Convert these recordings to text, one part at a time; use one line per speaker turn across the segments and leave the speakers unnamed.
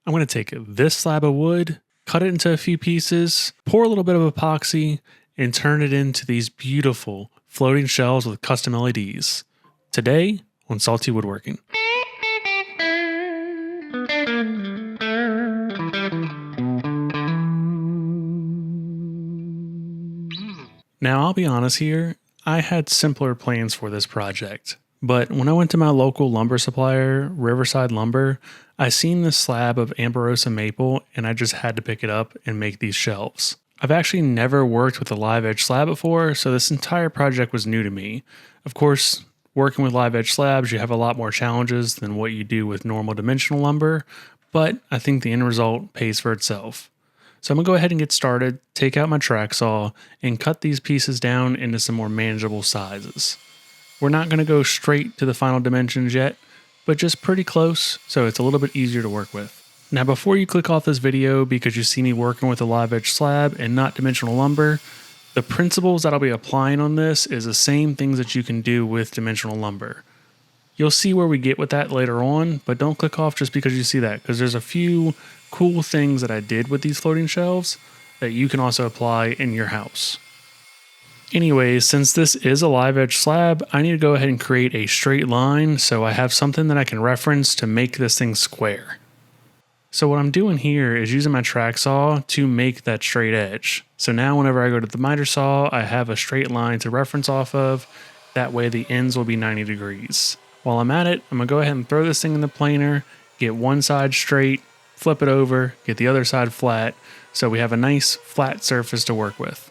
I'm going to take this slab of wood, cut it into a few pieces, pour a little bit of epoxy, and turn it into these beautiful floating shelves with custom LEDs. Today on Salty Woodworking. Now, I'll be honest here, I had simpler plans for this project. But when I went to my local lumber supplier, Riverside Lumber, I seen this slab of Amberosa maple and I just had to pick it up and make these shelves. I've actually never worked with a live edge slab before, so this entire project was new to me. Of course, working with live edge slabs, you have a lot more challenges than what you do with normal dimensional lumber, but I think the end result pays for itself. So I'm going to go ahead and get started, take out my track saw, and cut these pieces down into some more manageable sizes. We're not going to go straight to the final dimensions yet, but just pretty close, so it's a little bit easier to work with. Now before you click off this video because you see me working with a live edge slab and not dimensional lumber, the principles that I'll be applying on this is the same things that you can do with dimensional lumber. You'll see where we get with that later on, but don't click off just because you see that, because there's a few cool things that I did with these floating shelves that you can also apply in your house. Anyways, since this is a live edge slab, I need to go ahead and create a straight line so I have something that I can reference to make this thing square. So what I'm doing here is using my track saw to make that straight edge. So now whenever I go to the miter saw, I have a straight line to reference off of. That way the ends will be 90 degrees. While I'm at it, I'm going to go ahead and throw this thing in the planer, get one side straight, flip it over, get the other side flat, so we have a nice flat surface to work with.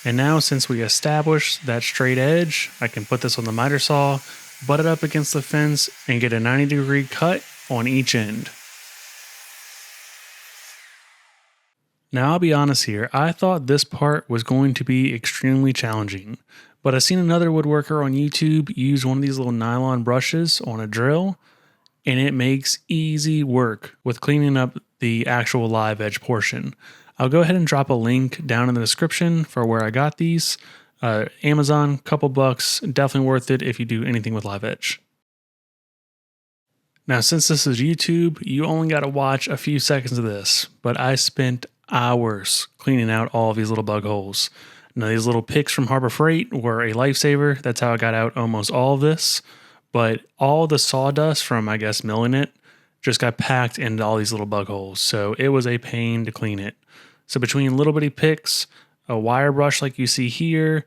And now since we established that straight edge, I can put this on the miter saw, butt it up against the fence, and get a 90-degree cut on each end. Now I'll be honest here, I thought this part was going to be extremely challenging, but I've seen another woodworker on YouTube use one of these little nylon brushes on a drill, and it makes easy work with cleaning up the actual live edge portion. I'll go ahead and drop a link down in the description for where I got these. Amazon, couple bucks, definitely worth it if you do anything with live edge. Now since this is YouTube, you only got to watch a few seconds of this, but I spent hours cleaning out all of these little bug holes. Now these little picks from Harbor Freight were a lifesaver. That's how I got out almost all of this. But all the sawdust from, I guess, milling it just got packed into all these little bug holes. So it was a pain to clean it. So between little bitty picks, a wire brush like you see here,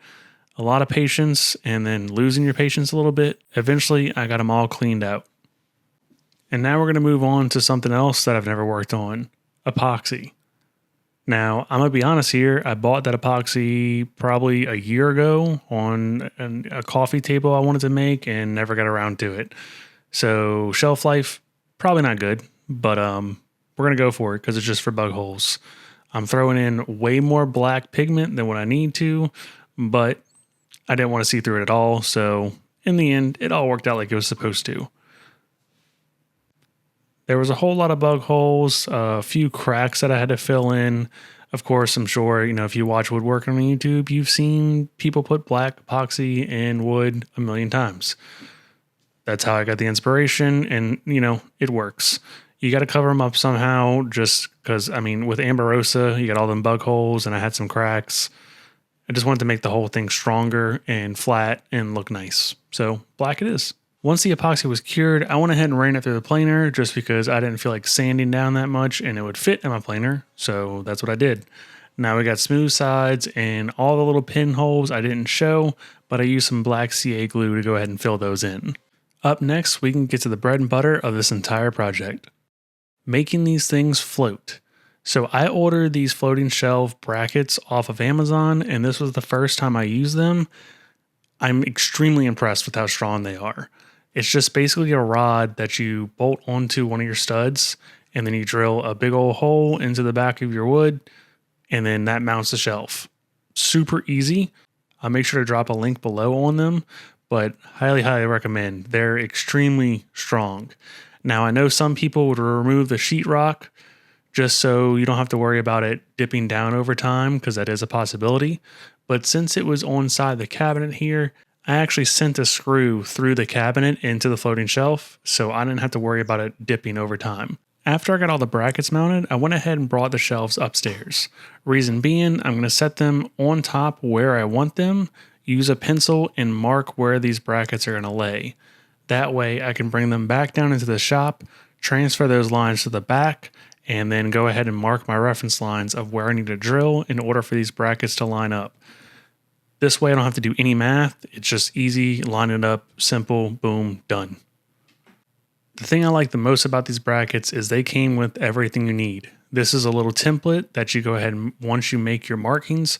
a lot of patience, and then losing your patience a little bit, eventually I got them all cleaned out. And now we're going to move on to something else that I've never worked on, epoxy. Now, I'm going to be honest here, I bought that epoxy probably a year ago on a coffee table I wanted to make and never got around to it. So shelf life, probably not good, but we're going to go for it because it's just for bug holes. I'm throwing in way more black pigment than what I need to, but I didn't want to see through it at all. So in the end, it all worked out like it was supposed to. There was a whole lot of bug holes, a few cracks that I had to fill in. Of course, I'm sure, if you watch woodworking on YouTube, you've seen people put black epoxy in wood a million times. That's how I got the inspiration, and, it works. You got to cover them up somehow just because, with Amberosa, you got all them bug holes and I had some cracks. I just wanted to make the whole thing stronger and flat and look nice. So black it is. Once the epoxy was cured, I went ahead and ran it through the planer just because I didn't feel like sanding down that much and it would fit in my planer. So that's what I did. Now we got smooth sides and all the little pinholes I didn't show, but I used some black CA glue to go ahead and fill those in. Up next, we can get to the bread and butter of this entire project. Making these things float. So I ordered these floating shelf brackets off of Amazon, and this was the first time I used them. I'm extremely impressed with how strong they are. It's just basically a rod that you bolt onto one of your studs, and then you drill a big old hole into the back of your wood, and then that mounts the shelf. Super easy. I'll make sure to drop a link below on them, but highly, highly recommend. They're extremely strong. Now, I know some people would remove the sheetrock just so you don't have to worry about it dipping down over time, because that is a possibility. But since it was on side the cabinet here, I actually sent a screw through the cabinet into the floating shelf, so I didn't have to worry about it dipping over time. After I got all the brackets mounted, I went ahead and brought the shelves upstairs. Reason being, I'm going to set them on top where I want them, use a pencil, and mark where these brackets are going to lay. That way I can bring them back down into the shop, transfer those lines to the back, and then go ahead and mark my reference lines of where I need to drill in order for these brackets to line up. This way I don't have to do any math. It's just easy, line it up, simple, boom, done. The thing I like the most about these brackets is they came with everything you need. This is a little template that you go ahead and once you make your markings,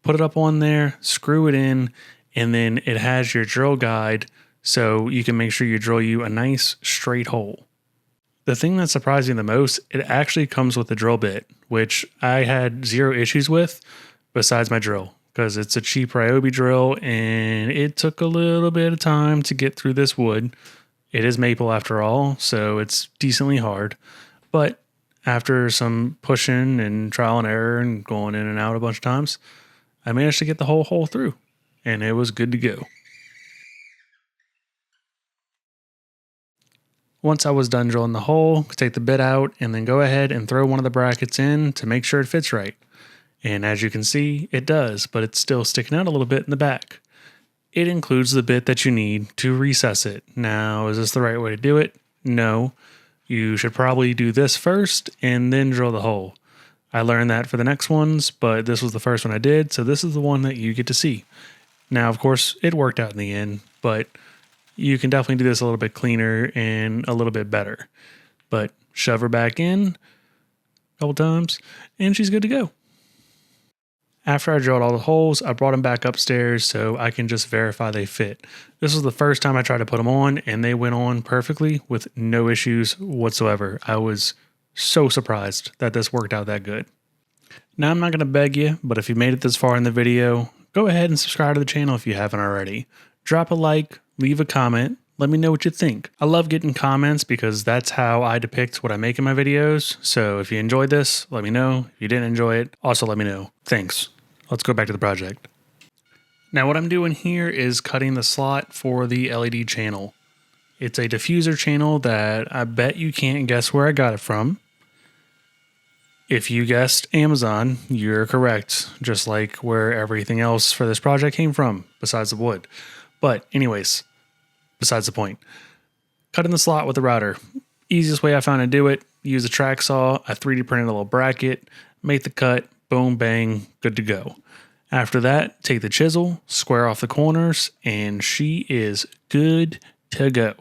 put it up on there, screw it in, and then it has your drill guide so you can make sure you drill you a nice straight hole. The thing that surprised me the most, it actually comes with a drill bit, which I had zero issues with besides my drill, because it's a cheap Ryobi drill and it took a little bit of time to get through this wood. It is maple after all, so it's decently hard. But after some pushing and trial and error and going in and out a bunch of times, I managed to get the whole hole through, and it was good to go. Once I was done drilling the hole, take the bit out and then go ahead and throw one of the brackets in to make sure it fits right. And as you can see, it does, but it's still sticking out a little bit in the back. It includes the bit that you need to recess it. Now, is this the right way to do it? No. You should probably do this first and then drill the hole. I learned that for the next ones, but this was the first one I did, so this is the one that you get to see. Now, of course, it worked out in the end, but you can definitely do this a little bit cleaner and a little bit better. But shove her back in a couple times, and she's good to go. After I drilled all the holes, I brought them back upstairs so I can just verify they fit. This was the first time I tried to put them on, and they went on perfectly with no issues whatsoever. I was so surprised that this worked out that good. Now, I'm not going to beg you, but if you made it this far in the video, go ahead and subscribe to the channel if you haven't already. Drop a like, leave a comment, let me know what you think. I love getting comments because that's how I depict what I make in my videos. So if you enjoyed this, let me know. If you didn't enjoy it, also let me know. Thanks. Let's go back to the project. Now what I'm doing here is cutting the slot for the LED channel. It's a diffuser channel that I bet you can't guess where I got it from. If you guessed Amazon, you're correct, just like where everything else for this project came from, besides the wood. But anyways, besides the point. Cutting the slot with a router. Easiest way I found to do it, use a track saw, I 3D printed a little bracket, make the cut, boom, bang, good to go. After that, take the chisel, square off the corners, and she is good to go.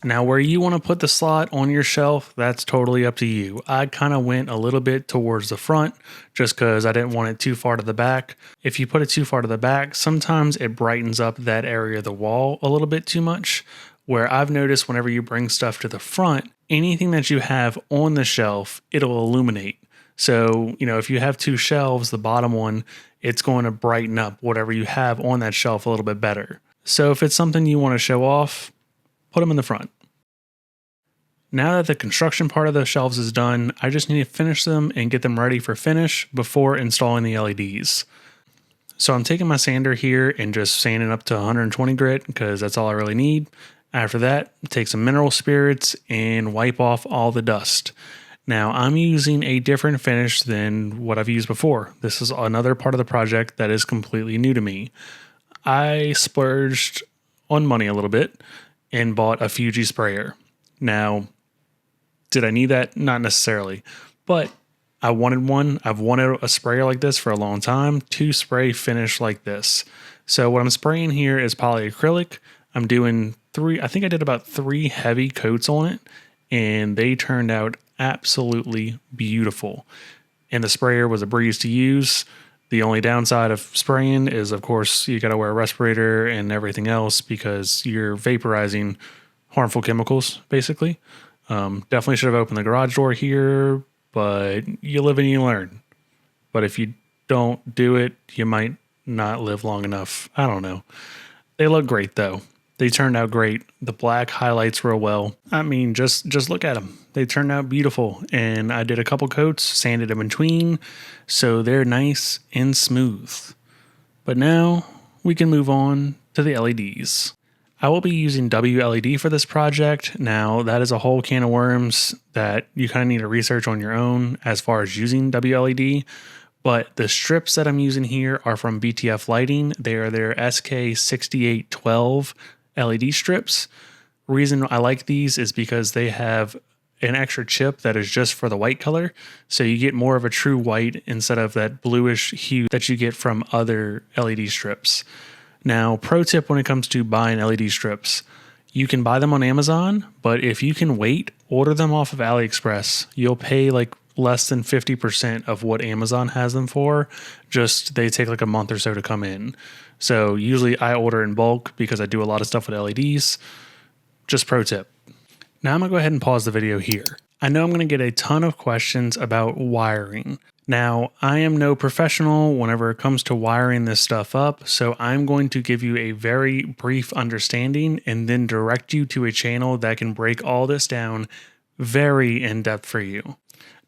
Now, where you want to put the slot on your shelf, that's totally up to you. I kind of went a little bit towards the front just because I didn't want it too far to the back. If you put it too far to the back, sometimes it brightens up that area of the wall a little bit too much, where I've noticed whenever you bring stuff to the front, anything that you have on the shelf, it'll illuminate. So, if you have two shelves, the bottom one, it's going to brighten up whatever you have on that shelf a little bit better. So if it's something you want to show off, put them in the front. Now that the construction part of the shelves is done, I just need to finish them and get them ready for finish before installing the LEDs. So I'm taking my sander here and just sanding up to 120 grit because that's all I really need. After that, take some mineral spirits and wipe off all the dust. Now I'm using a different finish than what I've used before. This is another part of the project that is completely new to me. I splurged on money a little bit and bought a Fuji sprayer. Now, did I need that? Not necessarily, but I wanted one. I've wanted a sprayer like this for a long time to spray finish like this. So what I'm spraying here is polyacrylic. I'm doing I think I did about 3 heavy coats on it, and they turned out absolutely beautiful. And the sprayer was a breeze to use. The only downside of spraying is, of course, you got to wear a respirator and everything else because you're vaporizing harmful chemicals, basically. Definitely should have opened the garage door here, but you live and you learn. But if you don't do it, you might not live long enough. I don't know. They look great, though. They turned out great. The black highlights real well. I mean, just look at them. They turned out beautiful. And I did a couple coats, sanded in between, so they're nice and smooth. But now we can move on to the LEDs. I will be using WLED for this project. Now, that is a whole can of worms that you kind of need to research on your own as far as using WLED. But the strips that I'm using here are from BTF Lighting. They are their SK6812 LED strips. Reason I like these is because they have an extra chip that is just for the white color. So you get more of a true white instead of that bluish hue that you get from other LED strips. Now, pro tip when it comes to buying LED strips, you can buy them on Amazon, but if you can wait, order them off of AliExpress. You'll pay like less than 50% of what Amazon has them for. Just they take like a month or so to come in. So usually I order in bulk because I do a lot of stuff with LEDs. Just pro tip. Now I'm gonna go ahead and pause the video here. I know I'm gonna get a ton of questions about wiring. Now, I am no professional whenever it comes to wiring this stuff up, so I'm going to give you a very brief understanding and then direct you to a channel that can break all this down very in depth for you.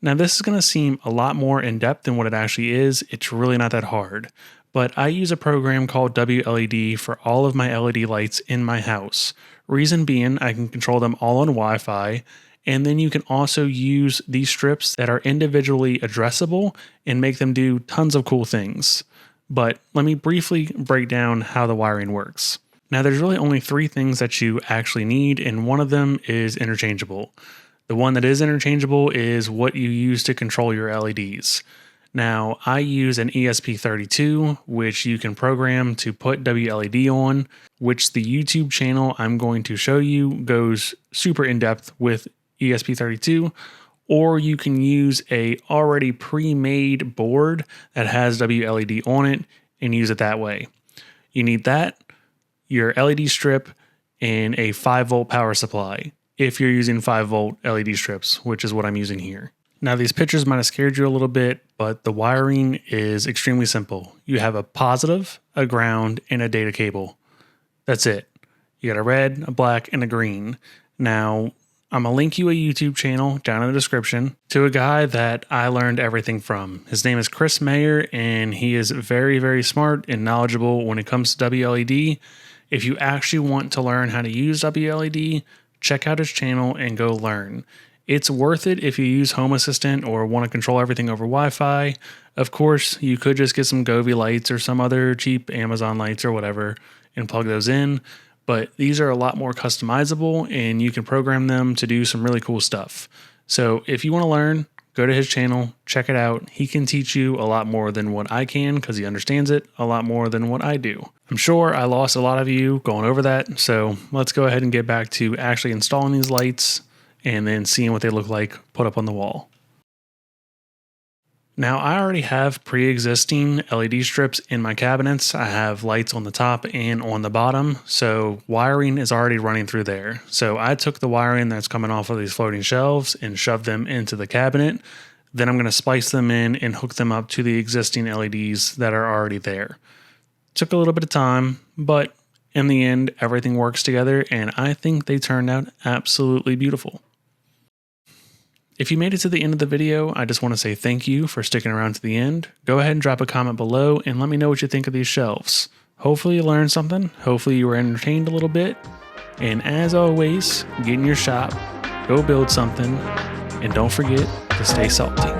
Now, this is going to seem a lot more in depth than what it actually is. It's really not that hard, but I use a program called WLED for all of my LED lights in my house. Reason being, I can control them all on Wi-Fi. And then you can also use these strips that are individually addressable and make them do tons of cool things. But let me briefly break down how the wiring works. Now, there's really only 3 things that you actually need, and one of them is interchangeable. The one that is interchangeable is what you use to control your LEDs. Now, I use an ESP32, which you can program to put WLED on, which the YouTube channel I'm going to show you goes super in depth with ESP32, or you can use a already pre-made board that has WLED on it and use it that way. You need that, your LED strip, and a 5-volt power supply if you're using 5-volt LED strips, which is what I'm using here. Now, these pictures might have scared you a little bit, but the wiring is extremely simple. You have a positive, a ground, and a data cable. That's it. You got a red, a black, and a green. Now, I'm going to link you a YouTube channel down in the description to a guy that I learned everything from. His name is Chris Mayer, and he is very, very smart and knowledgeable when it comes to WLED. If you actually want to learn how to use WLED, check out his channel and go learn. It's worth it if you use Home Assistant or want to control everything over Wi-Fi. Of course, you could just get some Govee lights or some other cheap Amazon lights or whatever and plug those in. But these are a lot more customizable and you can program them to do some really cool stuff. So if you want to learn, go to his channel, check it out. He can teach you a lot more than what I can because he understands it a lot more than what I do. I'm sure I lost a lot of you going over that. So let's go ahead and get back to actually installing these lights and then seeing what they look like put up on the wall. Now, I already have pre-existing LED strips in my cabinets. I have lights on the top and on the bottom, so wiring is already running through there. So I took the wiring that's coming off of these floating shelves and shoved them into the cabinet. Then I'm going to splice them in and hook them up to the existing LEDs that are already there. Took a little bit of time, but in the end, everything works together, and I think they turned out absolutely beautiful. If you made it to the end of the video, I just want to say thank you for sticking around to the end. Go ahead and drop a comment below and let me know what you think of these shelves. Hopefully you learned something. Hopefully you were entertained a little bit. And as always, get in your shop, go build something, and don't forget to stay salty.